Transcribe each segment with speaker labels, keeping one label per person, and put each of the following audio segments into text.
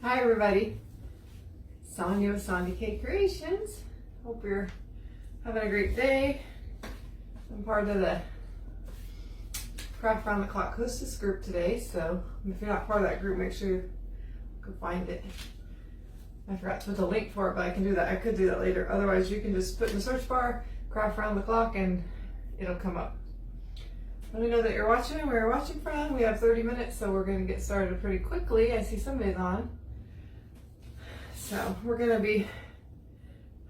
Speaker 1: Hi everybody, Sonia with Sonia K Creations. Hope you're having a great day. I'm part of the Craft Round the Clock Hostess group today, so if you're not part of that group, make sure you go find it. I forgot to put the link for it, but I can do that. I could do that later. Otherwise, you can just put in the search bar, Craft Round the Clock, and it'll come up. Let me know that you're watching and where you're watching from. We have 30 minutes, so we're going to get started pretty quickly. I see somebody's on. So we're going to be,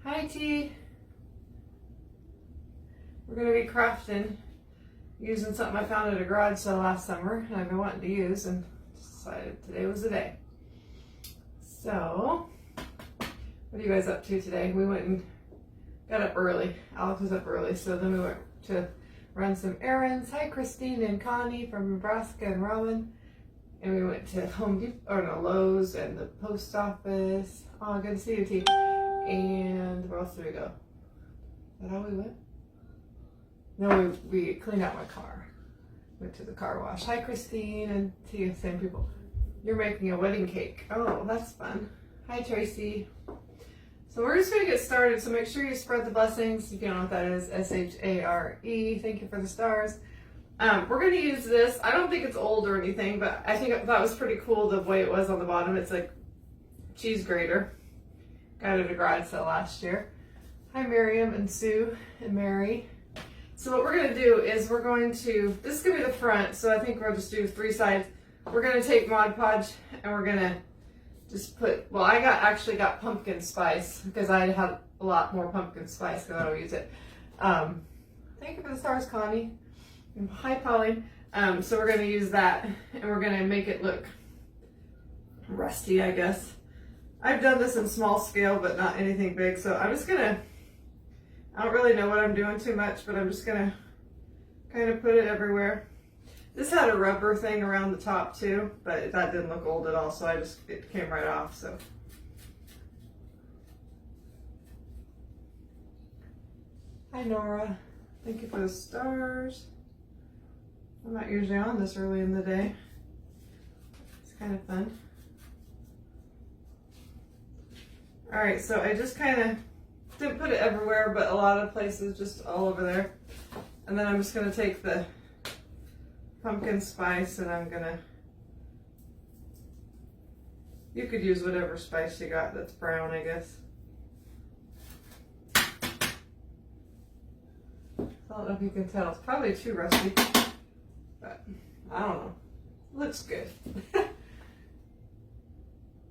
Speaker 1: hi T, we're going to be crafting using something I found at a garage sale last summer and I've been wanting to use and decided today was the day. So, what are you guys up to today? We went and got up early. Alex was up early, so then we went to run some errands. Hi Christine and Connie from Nebraska and Robin. And we went to Lowe's and the post office. Oh, good to see you, T. And where else did we go? Is that how we went? No, we cleaned out my car. Went to the car wash. Hi, Christine and T, same people. You're making a wedding cake. Oh, that's fun. Hi, Tracy. So we're just going to get started. So make sure you spread the blessings. If you don't know what that is, S-H-A-R-E. Thank you for the stars. We're going to use this. I don't think it's old or anything, but I think that was pretty cool the way it was on the bottom. It's like cheese grater. Got it at a garage sale last year. Hi Miriam and Sue and Mary. So what we're going to do is we're going to, this is going to be the front, so I think we'll just do 3 sides. We're going to take Mod Podge and we're going to just put, well, I actually got pumpkin spice because I had a lot more pumpkin spice because I don't use it. Thank you for the stars, Connie. Hi, Polly. So we're going to use that and we're going to make it look rusty, I guess. I've done this in small scale, but not anything big. So I'm just going to, I don't really know what I'm doing too much, but I'm just going to kind of put it everywhere. This had a rubber thing around the top too, but that didn't look old at all. So it came right off. So. Hi, Nora. Thank you for the stars. I'm not usually on this early in the day. It's kind of fun. All right, so I just kind of didn't put it everywhere, but a lot of places, just all over there. And then I'm just gonna take the pumpkin spice and I'm gonna, you could use whatever spice you got that's brown, I guess. I don't know if you can tell, it's probably too rusty. But I don't know. Looks good.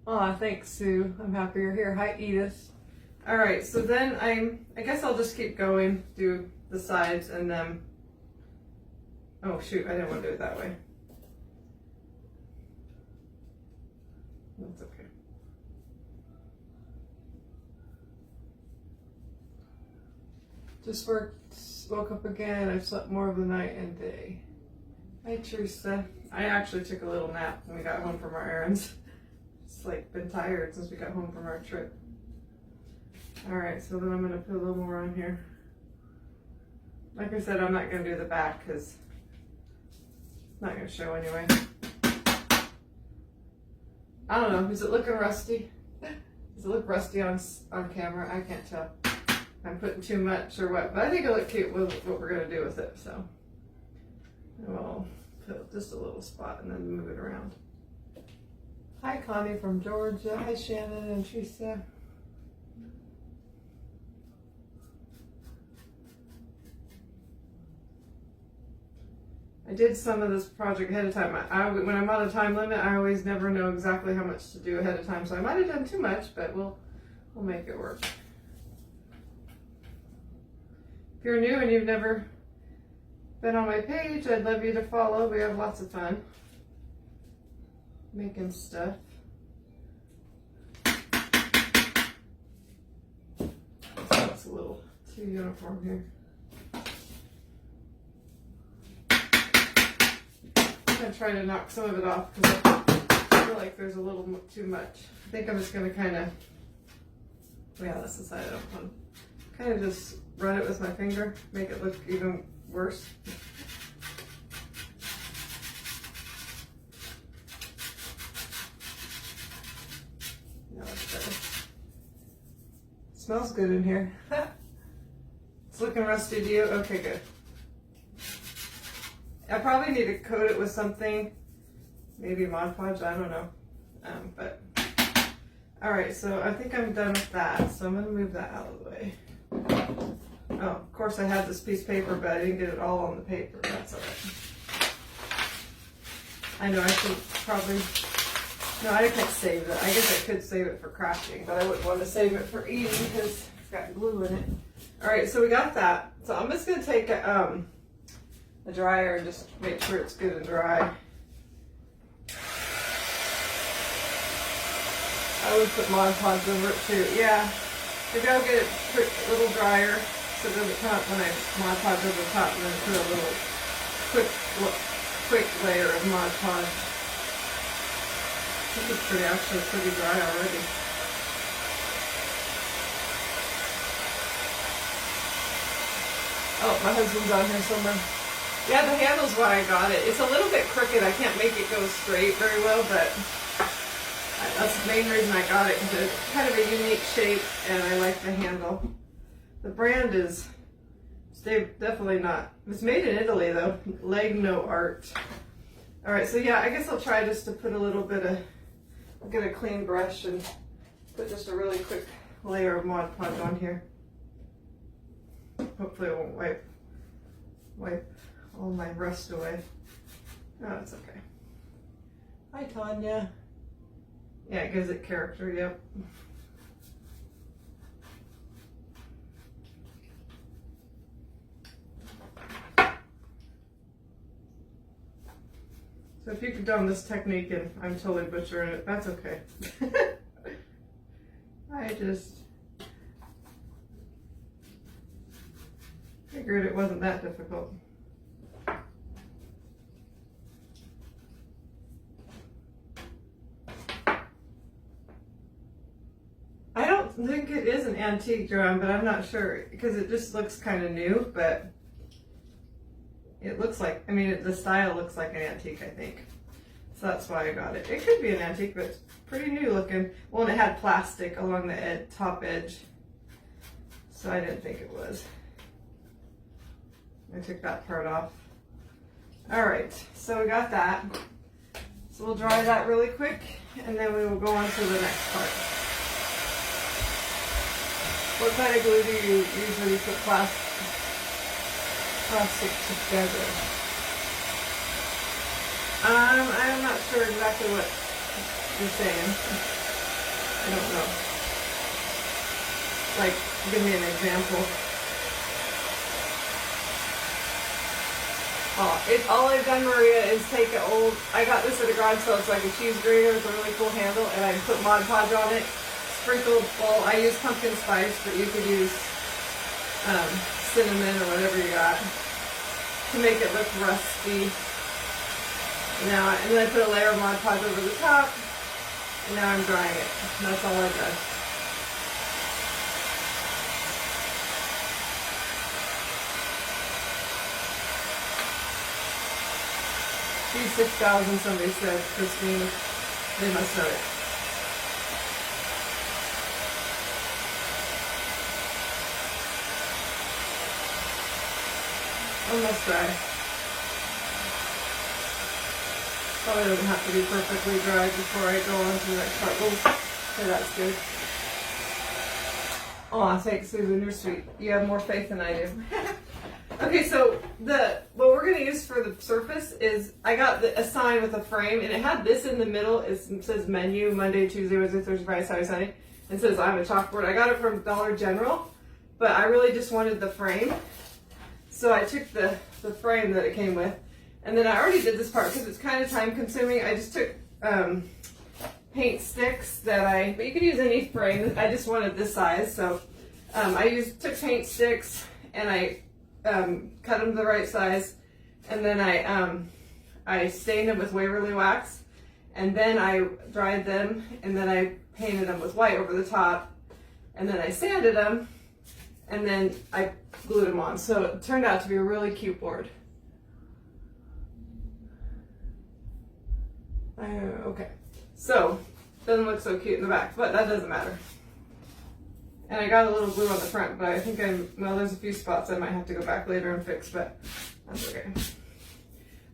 Speaker 1: Aw, thanks, Sue. I'm happy you're here. Hi, Edith. All right, so then I guess I'll just keep going, do the sides, and then, oh shoot, I didn't want to do it that way. That's okay. Just woke up again. I've slept more of the night and day. Hi Teresa. I actually took a little nap when we got home from our errands. It's like been tired since we got home from our trip. Alright, so then I'm going to put a little more on here. Like I said, I'm not going to do the back because it's not going to show anyway. I don't know, is it looking rusty? Does it look rusty on camera? I can't tell. I'm putting too much or what, but I think it'll look cute with what we're going to do with it, so. We'll put just a little spot and then move it around. Hi Connie from Georgia. Hi Shannon and Teresa. I did some of this project ahead of time. When I'm on a time limit, I always never know exactly how much to do ahead of time, so I might have done too much, but we'll make it work. If you're new and you've never been on my page, I'd love you to follow. We have lots of fun making stuff. That's a little too uniform here. I'm gonna try to knock some of it off because I feel like there's a little too much. I think I'm just gonna kind of, yeah, that's the side I don't want. Kind of just run it with my finger, make it look even worse. much better. Smells good in here. It's looking rusty to you? Okay, good. I probably need to coat it with something, maybe Mod Podge, I don't know. But all right, so I think I'm done with that. So I'm gonna move that out of the way. Oh, of course I had this piece of paper, but I didn't get it all on the paper. That's all right. I know I should probably, no, I can't save it. I guess I could save it for crafting, but I wouldn't want to save it for eating because it's got glue in it. All right, so we got that. So I'm just gonna take a dryer and just make sure it's good and dry. I would put Mod Podge over it too. Yeah, maybe I'll get it a little drier so it doesn't come up when I Mod Podge over the top, and then put a little quick layer of Mod Podge. This is actually pretty dry already. Oh, my husband's on here somewhere. Yeah, the handle's why I got it. It's a little bit crooked. I can't make it go straight very well, but that's the main reason I got it, because it's kind of a unique shape and I like the handle. The brand is definitely not, it's made in Italy though, Legno Art. All right, so yeah, I guess I'll try just to put a little bit of, I'll get a clean brush and put just a really quick layer of Mod Podge on here. Hopefully it won't wipe all my rust away. No, it's okay. Hi, Tanya. Yeah, it gives it character, yep. So if you've done this technique and I'm totally butchering it, that's okay. I just figured it wasn't that difficult. I think it is an antique drum, but I'm not sure because it just looks kind of new, but it looks like, I mean, the style looks like an antique, I think. So that's why I got it. It could be an antique, but it's pretty new looking. Well, and it had plastic along the top edge, so I didn't think it was. I took that part off. All right, so we got that. So we'll dry that really quick, and then we will go on to the next part. What kind of glue do you usually put plastic together? I'm not sure exactly what you're saying. I don't know. Like, give me an example. Oh, all I've done, Maria, is take an old, I got this at a garage sale. It's like a cheese grater with a really cool handle, and I put Mod Podge on it. Sprinkled, well, I use pumpkin spice, but you could use cinnamon or whatever you got to make it look rusty. Now, and then I put a layer of Mod Podge over the top, and now I'm drying it. And that's all I've done. She's 6,000, somebody said, Christine. They must know it. Almost dry. Probably doesn't have to be perfectly dry before I go on to the next part. Oh, okay, that's good. Oh, thanks, Susan. You're sweet. You have more faith than I do. Okay, so what we're going to use for the surface is, I got a sign with a frame, and it had this in the middle. It says menu, Monday, Tuesday, Wednesday, Thursday, Friday, Saturday, Sunday. It says I'm a chalkboard. I got it from Dollar General, but I really just wanted the frame. So I took the frame that it came with, and then I already did this part because it's kind of time consuming. I just took paint sticks but you could use any frame. I just wanted this size, so I took paint sticks and I cut them the right size, and then I stained them with Waverly wax, and then I dried them, and then I painted them with white over the top, and then I sanded them, and then I glued them on. So it turned out to be a really cute board. Okay, so doesn't look so cute in the back, but that doesn't matter. And I got a little glue on the front, but I think well, there's a few spots I might have to go back later and fix, but that's okay.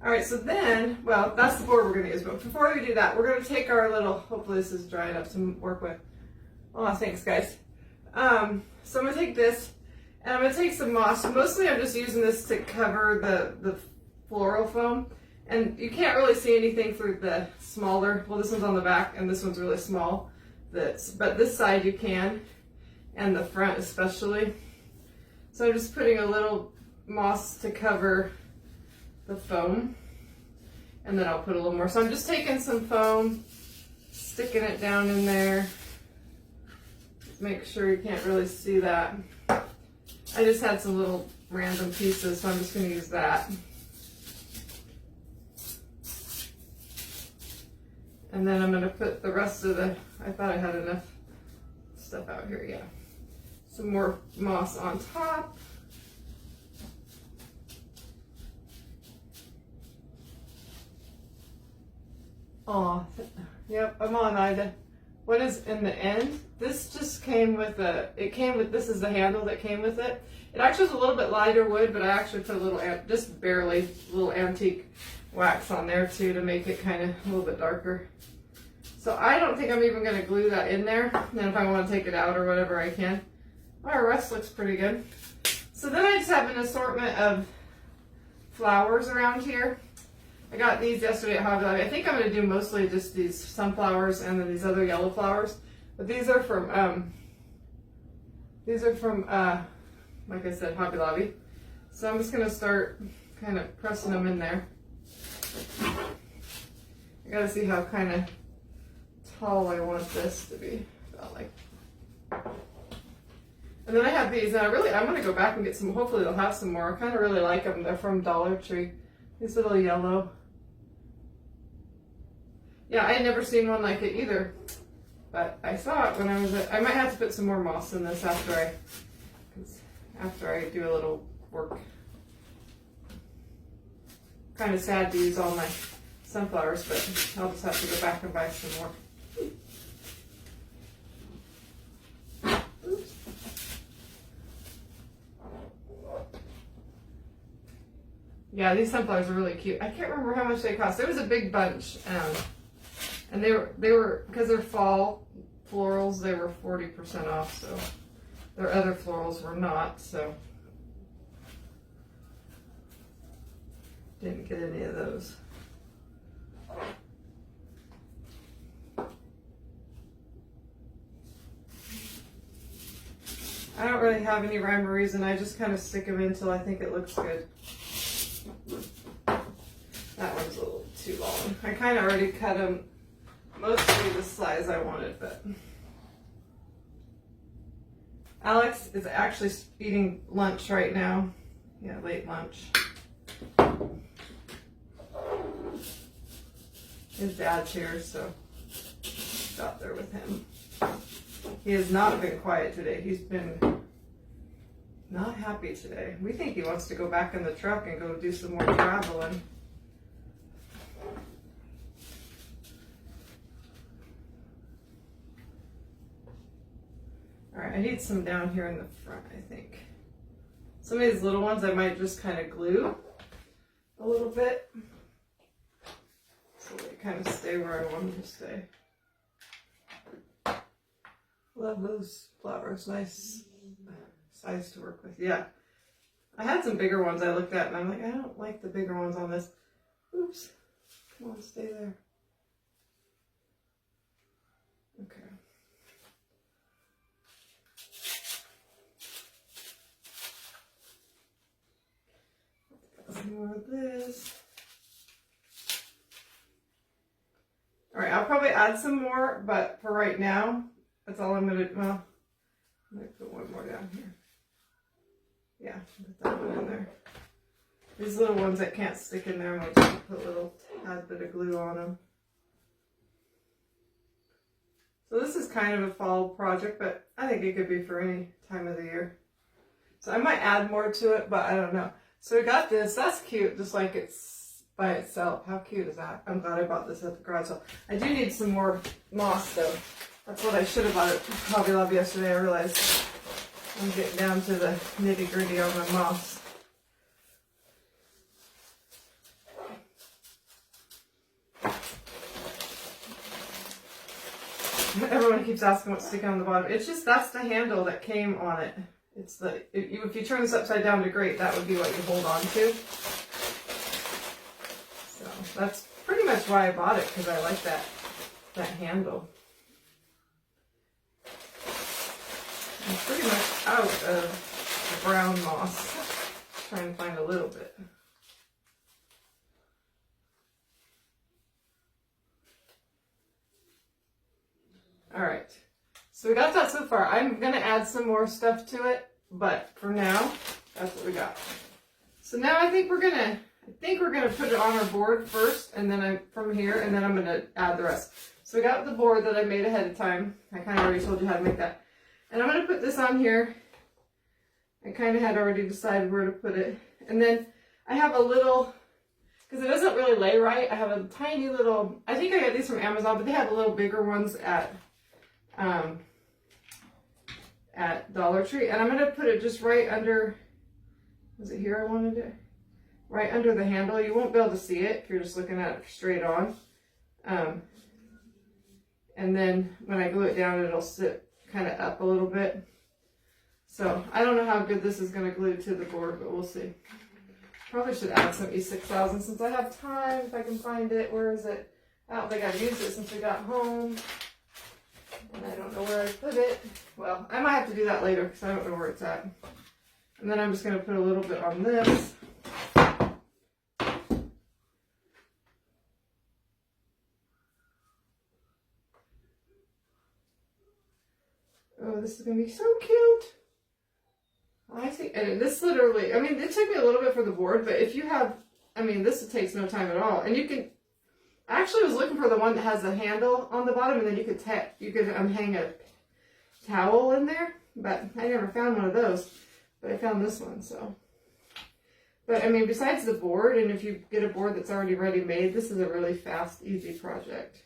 Speaker 1: All right, so then, well, that's the board we're gonna use, but before we do that, we're gonna take our little, hopefully this is dry enough to work with. Oh, thanks guys. So I'm gonna take this, and I'm gonna take some moss. Mostly I'm just using this to cover the floral foam. And you can't really see anything through the smaller, well this one's on the back and this one's really small. But this side you can, and the front especially. So I'm just putting a little moss to cover the foam. And then I'll put a little more. So I'm just taking some foam, sticking it down in there. Make sure you can't really see that. I just had some little random pieces, so I'm just gonna use that. And then I'm going to put the rest of I thought I had enough stuff out here, yeah. Some more moss on top. Oh, yep, I'm on Ida. What is in the end? This just came with this is the handle that came with it. It actually was a little bit lighter wood, but I actually put a little, just barely, a little antique wax on there too to make it kind of a little bit darker. So I don't think I'm even going to glue that in there. And then if I want to take it out or whatever, I can. Our rest looks pretty good. So then I just have an assortment of flowers around here. I got these yesterday at Hobby Lobby. I think I'm going to do mostly just these sunflowers and then these other yellow flowers. But these are from like I said, Hobby Lobby. So I'm just going to start kind of pressing them in there. I got to see how kind of tall I want this to be. About like. And then I have these, and I'm going to go back and get some, hopefully they'll have some more. I kind of really like them. They're from Dollar Tree. These little yellow. Yeah, I had never seen one like it either. But I saw it when I was I might have to put some more moss in this after I do a little work. Kind of sad to use all my sunflowers, but I'll just have to go back and buy some more. Yeah, these sunflowers are really cute. I can't remember how much they cost. It was a big bunch, and they were because they're fall florals. They were 40% off, so their other florals were not. So didn't get any of those. I don't really have any rhyme or reason. I just kind of stick them in until I think it looks good. That one's a little too long. I kind of already cut them mostly the size I wanted, but Alex is actually eating lunch right now. Yeah, late lunch. His dad's here, so got there with him. He has not been quiet today. He's been not happy today. We think he wants to go back in the truck and go do some more traveling. All right, I need some down here in the front, I think. Some of these little ones I might just kind of glue a little bit so they kind of stay where I want them to stay. Love those flowers, nice size to work with. Yeah, I had some bigger ones I looked at and I'm like, I don't like the bigger ones on this. Oops, come on, stay there. Okay. Some more of this. All right, I'll probably add some more, but for right now, that's all I'm gonna, well, I might put one more down here. Yeah, put that one in there. These little ones that can't stick in there, I'm gonna just put a little tad bit of glue on them. So this is kind of a fall project, but I think it could be for any time of the year. So I might add more to it, but I don't know. So we got this, that's cute, just like it's by itself. How cute is that? I'm glad I bought this at the garage sale. I do need some more moss though. That's what I should have bought at Hobby Lobby yesterday. I realized I'm getting down to the nitty gritty on my moss. Everyone keeps asking what's sticking on the bottom. It's just, that's the handle that came on it. It's the, if you turn this upside down to grate, that would be what you hold on to. So that's pretty much why I bought it, because I like that handle. I'm pretty much out of the brown moss. Trying to find a little bit. Alright, so we got that so far. I'm going to add some more stuff to it, but for now, that's what we got. So now I think we're going to put it on our board first, and then from here, and then I'm going to add the rest. So we got the board that I made ahead of time. I kind of already told you how to make that. And I'm going to put this on here. I kind of had already decided where to put it. And then I have a little, because it doesn't really lay right, I have a tiny little, I think I got these from Amazon, but they have a little bigger ones at Dollar Tree, and I'm going to put it just right under, was it here I wanted it? Right under the handle. You won't be able to see it if you're just looking at it straight on. And then when I glue it down, it'll sit kind of up a little bit. So I don't know how good this is going to glue to the board, but we'll see. Probably should add some E6000 since I have time, if I can find it. Where is it? I don't think I've used it since we got home. And I don't know where I put it. Well, I might have to do that later because I don't know where it's at. And then I'm just going to put a little bit on this. Oh, this is going to be so cute. I think, and this literally, I mean, it took me a little bit for the board, but if you have, I mean, this takes no time at all. And you can, I actually was looking for the one that has a handle on the bottom, and then you could hang a towel in there, but I never found one of those. But I found this one, so. But I mean, besides the board, and if you get a board that's already ready made, this is a really fast, easy project.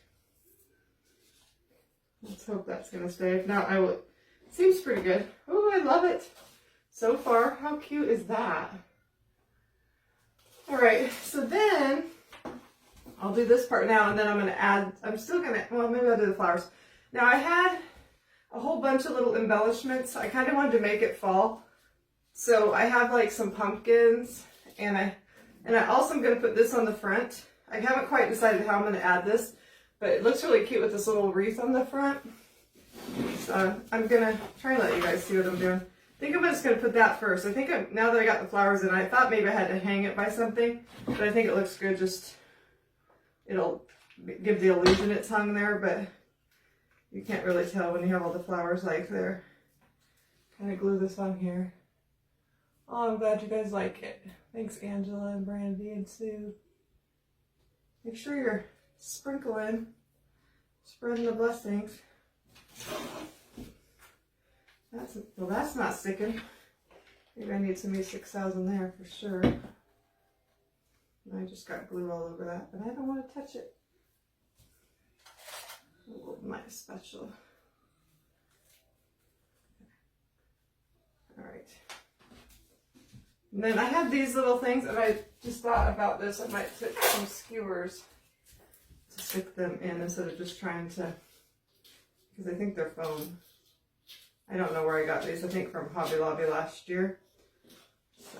Speaker 1: Let's hope that's gonna stay. If not, I will. It seems pretty good. Oh, I love it so far. How cute is that? All right, so then I'll do this part now, and then I'm going to add, well, maybe I'll do the flowers. Now I had a whole bunch of little embellishments. I kind of wanted to make it fall. So I have like some pumpkins, and I also am going to put this on the front. I haven't quite decided how I'm going to add this, but it looks really cute with this little wreath on the front. So I'm going to try and let you guys see what I'm doing. I think I'm just going to put that first. I think now that I got the flowers in, I thought maybe I had to hang it by something, but I think it looks good. Just, it'll give the illusion it's hung there, but you can't really tell when you have all the flowers like there. Kind of glue this on here. Oh, I'm glad you guys like it. Thanks, Angela and Brandy and Sue. Make sure you're sprinkling, spreading the blessings. That's not sticking. Maybe I need some E6000 there for sure. I just got glue all over that, but I don't want to touch it. With my spatula. All right. And then I have these little things, and I just thought about this. I might put some skewers to stick them in instead of just trying to, because I think they're foam. I don't know where I got these. I think from Hobby Lobby last year. So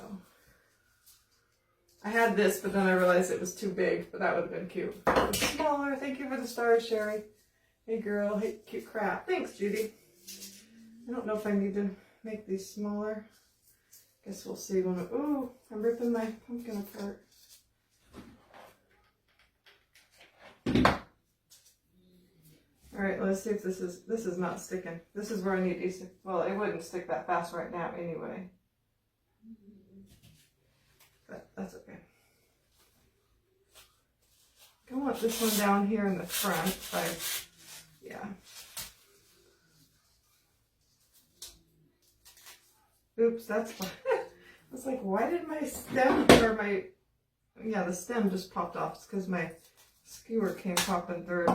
Speaker 1: I had this, but then I realized it was too big, but that would have been cute. It was smaller. Thank you for the stars, Sherry. Hey girl, hey cute crap. Thanks, Judy. I don't know if I need to make these smaller. Guess we'll see when. Ooh, I'm ripping my pumpkin apart. All right, let's see if this is not sticking. This is where I need these. Well, it wouldn't stick that fast right now anyway. But that's okay. I want this one down here in the front. Yeah. Oops, that's why. I was like, why did my stem or my Yeah, the stem just popped off. It's because my skewer came popping through.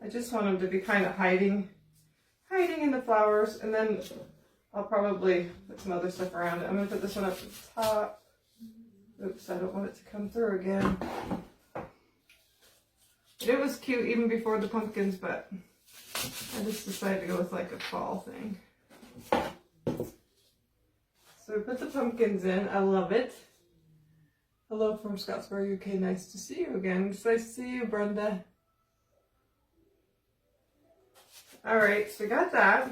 Speaker 1: I just want them to be kind of hiding in the flowers, and then I'll probably put some other stuff around it. I'm going to put this one up at the top. Oops, I don't want it to come through again. It was cute even before the pumpkins, but I just decided to go with like a fall thing. So we put the pumpkins in. I love it. Hello from Scottsboro, UK. Nice to see you again. It's nice to see you, Brenda. Alright, so we got that.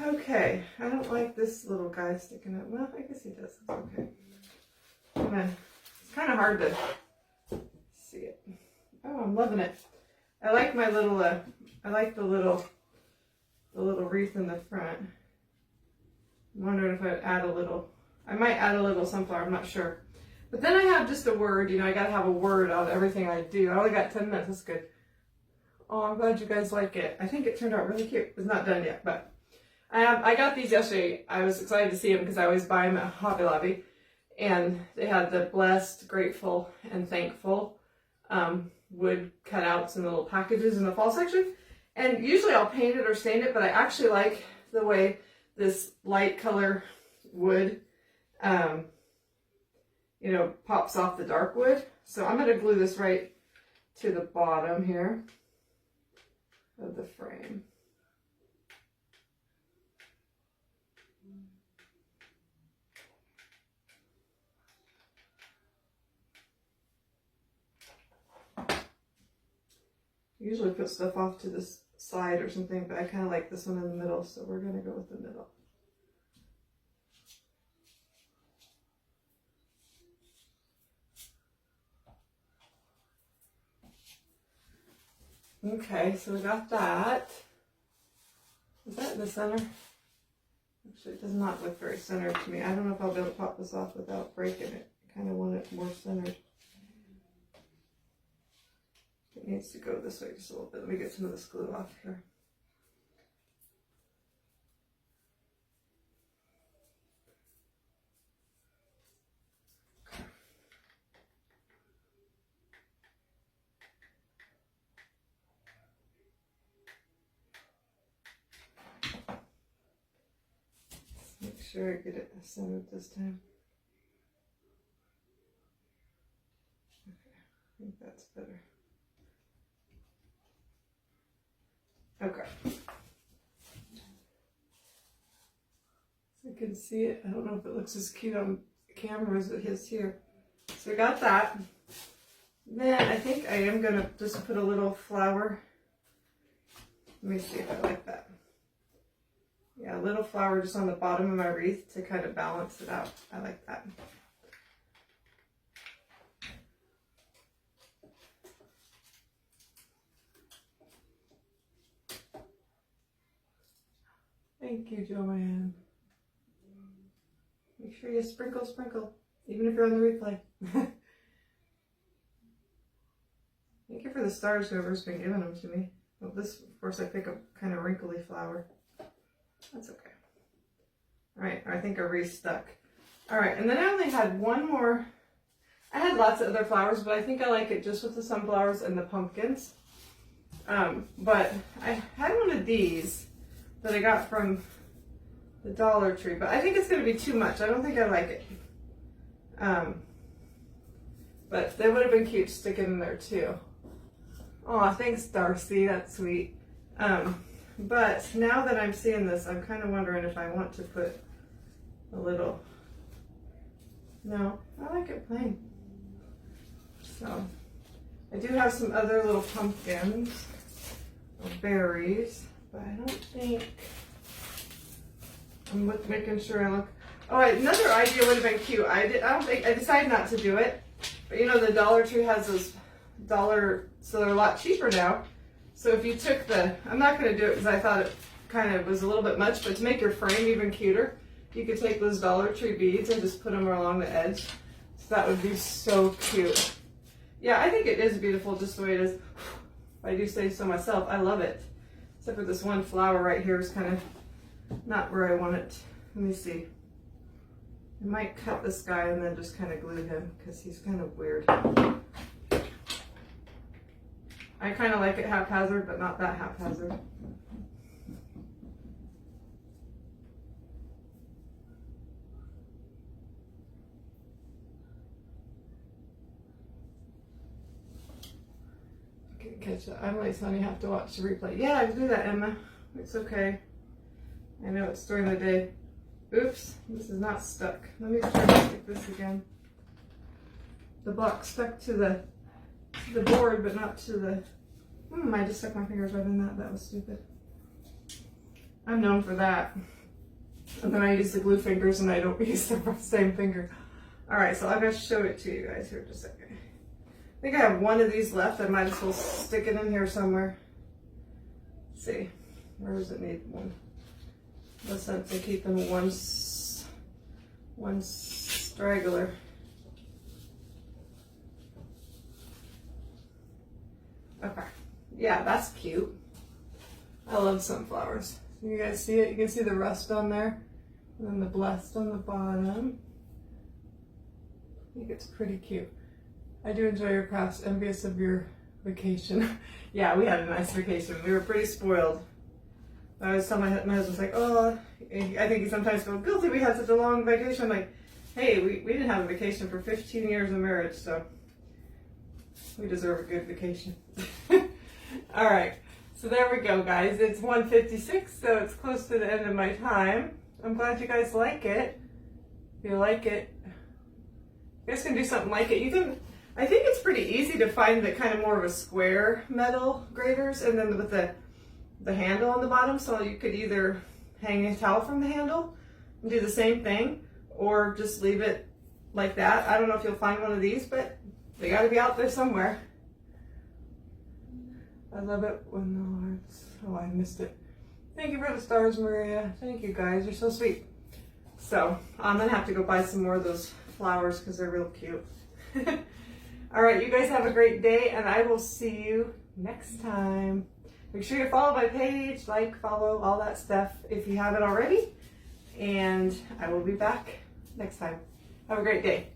Speaker 1: Okay, I don't like this little guy sticking up. Well, I guess he does. It's okay. It's kind of hard to see it. Oh, I'm loving it. I like my little, I like the little wreath in the front. I'm wondering if I'd add a little, I might add a little sunflower, I'm not sure. But then I have just a word, you know, I gotta have a word on everything I do. I only got 10 minutes, that's good. Oh, I'm glad you guys like it. I think it turned out really cute. It's not done yet, but I got these yesterday. I was excited to see them because I always buy them at Hobby Lobby. And they had the blessed, grateful, and thankful wood cutouts in the little packages in the fall section. And usually I'll paint it or stain it, but I actually like the way this light color wood, you know, pops off the dark wood. So I'm going to glue this right to the bottom here of the frame. Usually put stuff off to this side or something, but I kind of like this one in the middle, so we're going to go with the middle. Okay, so we got that. Is that in the center? Actually, it does not look very centered to me. I don't know if I'll be able to pop this off without breaking it. I kind of want it more centered. It needs to go this way just a little bit. Let me get some of this glue off here. Make sure I get it centered this time. Okay, I think that's better. Okay. So you can see it. I don't know if it looks as cute on camera as it is here. So I got that. Then I think I am going to just put a little flower. Let me see if I like that. Yeah, a little flower just on the bottom of my wreath to kind of balance it out. I like that. Thank you, Joanne. Make sure you sprinkle, sprinkle, even if you're on the replay. Thank you for the stars, whoever's been giving them to me. Well, this, of course, I pick a kind of wrinkly flower. That's okay. All right, I think a wreath stuck. All right, and then I only had one more. I had lots of other flowers, but I think I like it just with the sunflowers and the pumpkins. But I had one of these that I got from the Dollar Tree, but I think it's going to be too much. I don't think I like it. But they would have been cute sticking in there too. Oh, thanks, Darcy. That's sweet. But now that I'm seeing this, I'm kind of wondering if I want to put a little. No, I like it plain. So I do have some other little pumpkins or berries, but I don't think. I'm making sure I look. Oh, another idea would have been cute. I decided not to do it, but you know the Dollar Tree has those dollar, so they're a lot cheaper now. So if you took the, I'm not going to do it because I thought it kind of was a little bit much, but to make your frame even cuter, you could take those Dollar Tree beads and just put them along the edge. So that would be so cute. Yeah, I think it is beautiful just the way it is. I do say so myself. I love it. Except for this one flower right here is kind of not where I want it. Let me see. I might cut this guy and then just kind of glue him because he's kind of weird. I kind of like it haphazard, but not that haphazard. Okay, catch that. I'm like, Sonny, have to watch the replay. Yeah, I can do that, Emma. It's okay. I know it's during the day. Oops, this is not stuck. Let me try to stick this again. The block stuck to the board, but not to the... I just stuck my fingers right in that. That was stupid. I'm known for that. And then I use the glue fingers and I don't use the same finger. Alright, so I'm going to show it to you guys here in just a second. I think I have one of these left. I might as well stick it in here somewhere. Let's see. Where does it need one? No sense in keeping one straggler. Okay. Yeah, that's cute. I love sunflowers. You guys see it? You can see the rust on there. And then the blessed on the bottom. I think it's pretty cute. I do enjoy your crafts. Envious of your vacation. Yeah, we had a nice vacation. We were pretty spoiled. I was telling my husband's like, oh, I think he sometimes feels guilty we had such a long vacation. I'm like, hey, we didn't have a vacation for 15 years of marriage, so we deserve a good vacation. All right, so there we go, guys. It's 1:56, so it's close to the end of my time. I'm glad you guys like it. If you like it, you guys can do something like it. You can. I think it's pretty easy to find the kind of more of a square metal graters, and then with the handle on the bottom, so you could either hang a towel from the handle and do the same thing, or just leave it like that. I don't know if you'll find one of these, but they got to be out there somewhere. I love it when the Lord's... Oh, I missed it. Thank you for the stars, Maria. Thank you, guys. You're so sweet. So, I'm going to have to go buy some more of those flowers because they're real cute. All right, you guys have a great day, and I will see you next time. Make sure you follow my page, like, follow, all that stuff if you haven't already. And I will be back next time. Have a great day.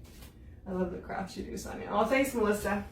Speaker 1: I love the crafts you do, Sonia. Oh, thanks, Melissa.